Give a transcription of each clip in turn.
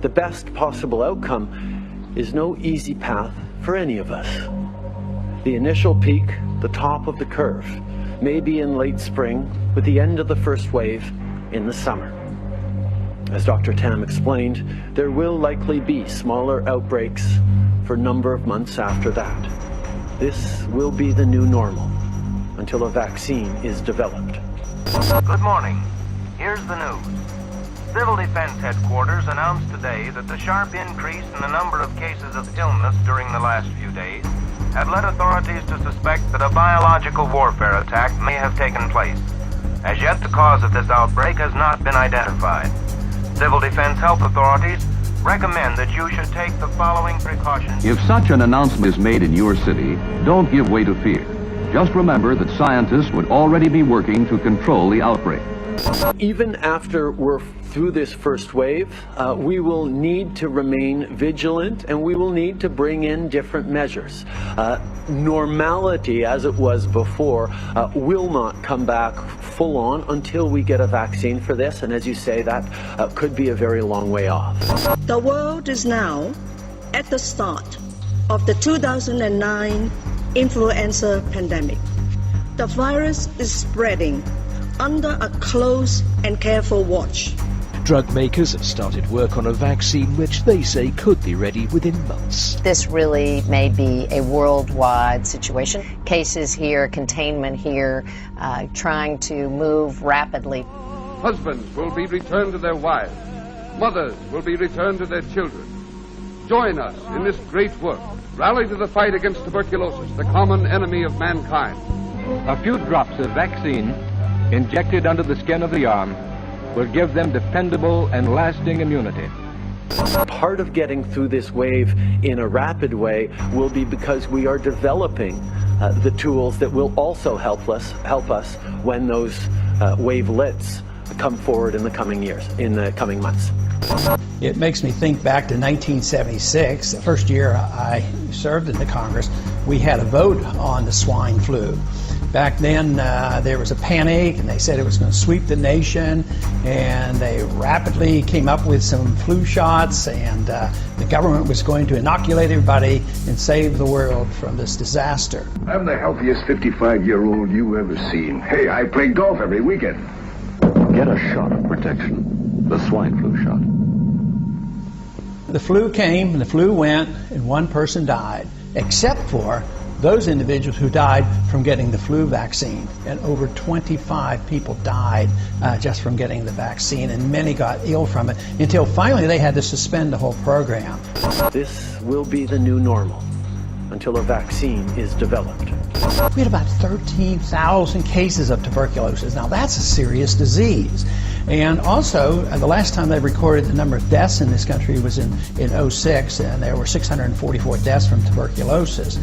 the best possible outcome is no easy path for any of us. The initial peak, the top of the curve, may be in late spring, with the end of the first wave in the summer. As Dr. Tam explained, there will likely be smaller outbreaks for a number of months after that. This will be the new normal until a vaccine is developed. Good morning. Here's the news. Civil Defense Headquarters announced today that the sharp increase in the number of cases of illness during the last few days had led authorities to suspect that a biological warfare attack may have taken place. As yet, the cause of this outbreak has not been identified. Civil Defense health authorities recommend that you should take the following precautions. If such an announcement is made in your city, don't give way to fear. Just remember that scientists would already be working to control the outbreak. Even after we're through this first wave, we will need to remain vigilant, and we will need to bring in different measures. Normality, as it was before, will not come back full on until we get a vaccine for this, and as you say, that could be a very long way off. The world is now at the start of the 2009 influenza pandemic. The virus is spreading under a close and careful watch. Drug makers have started work on a vaccine which they say could be ready within months. This really may be a worldwide situation. Cases here, containment here, trying to move rapidly. Husbands will be returned to their wives. Mothers will be returned to their children. Join us in this great work. Rally to the fight against tuberculosis, the common enemy of mankind. A few drops of vaccine injected under the skin of the arm will give them dependable and lasting immunity. Part of getting through this wave in a rapid way will be because we are developing the tools that will also help us when those wavelets come forward in the coming years, in the coming months. It makes me think back to 1976, the first year I served in the Congress. We had a vote on the swine flu. Back then, there was a panic, and they said it was going to sweep the nation, and they rapidly came up with some flu shots, and the government was going to inoculate everybody and save the world from this disaster. I'm the healthiest 55-year-old you ever seen. Hey, I play golf every weekend. Get a shot of protection, the swine flu shot. The flu came, and the flu went, and one person died, except for those individuals who died from getting the flu vaccine. And over 25 people died just from getting the vaccine, and many got ill from it, until finally they had to suspend the whole program. This will be the new normal until a vaccine is developed. We had about 13,000 cases of tuberculosis. Now that's a serious disease. And also, the last time they recorded the number of deaths in this country was in 2006, and there were 644 deaths from tuberculosis.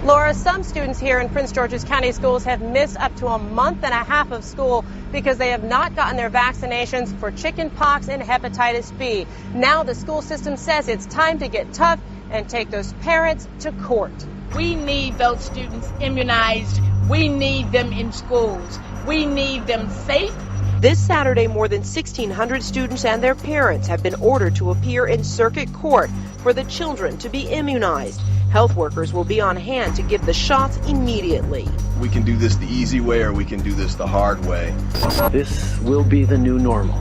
Laura, some students here in Prince George's County schools have missed up to a month and a half of school because they have not gotten their vaccinations for chicken pox and hepatitis B. Now the school system says it's time to get tough and take those parents to court. We need those students immunized. We need them in schools. We need them safe. This Saturday, more than 1,600 students and their parents have been ordered to appear in circuit court for the children to be immunized. Health workers will be on hand to give the shots immediately. We can do this the easy way, or we can do this the hard way. This will be the new normal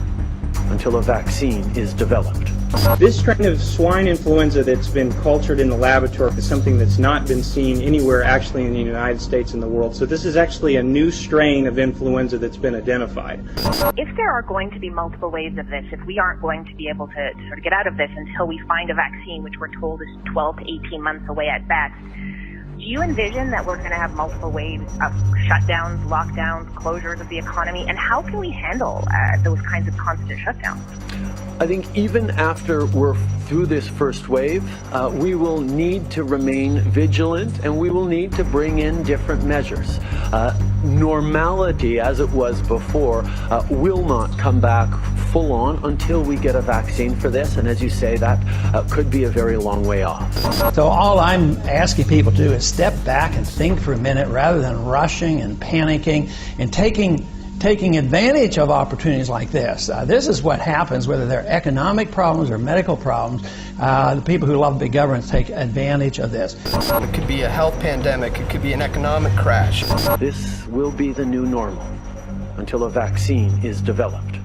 until a vaccine is developed. This strain of swine influenza that's been cultured in the laboratory is something that's not been seen anywhere actually in the United States and the world. So this is actually a new strain of influenza that's been identified. If there are going to be multiple waves of this, if we aren't going to be able to sort of get out of this until we find a vaccine, which we're told is 12 to 18 months away at best, do you envision that we're going to have multiple waves of shutdowns, lockdowns, closures of the economy? And how can we handle those kinds of constant shutdowns? I think even after we're through this first wave, we will need to remain vigilant, and we will need to bring in different measures. Normality, as it was before, will not come back full on until we get a vaccine for this, and as you say, that could be a very long way off. So all I'm asking people to do is step back and think for a minute rather than rushing and panicking and taking taking advantage of opportunities like this. This is what happens, whether they're economic problems or medical problems. The people who love big government take advantage of this. It could be a health pandemic. It could be an economic crash. This will be the new normal until a vaccine is developed.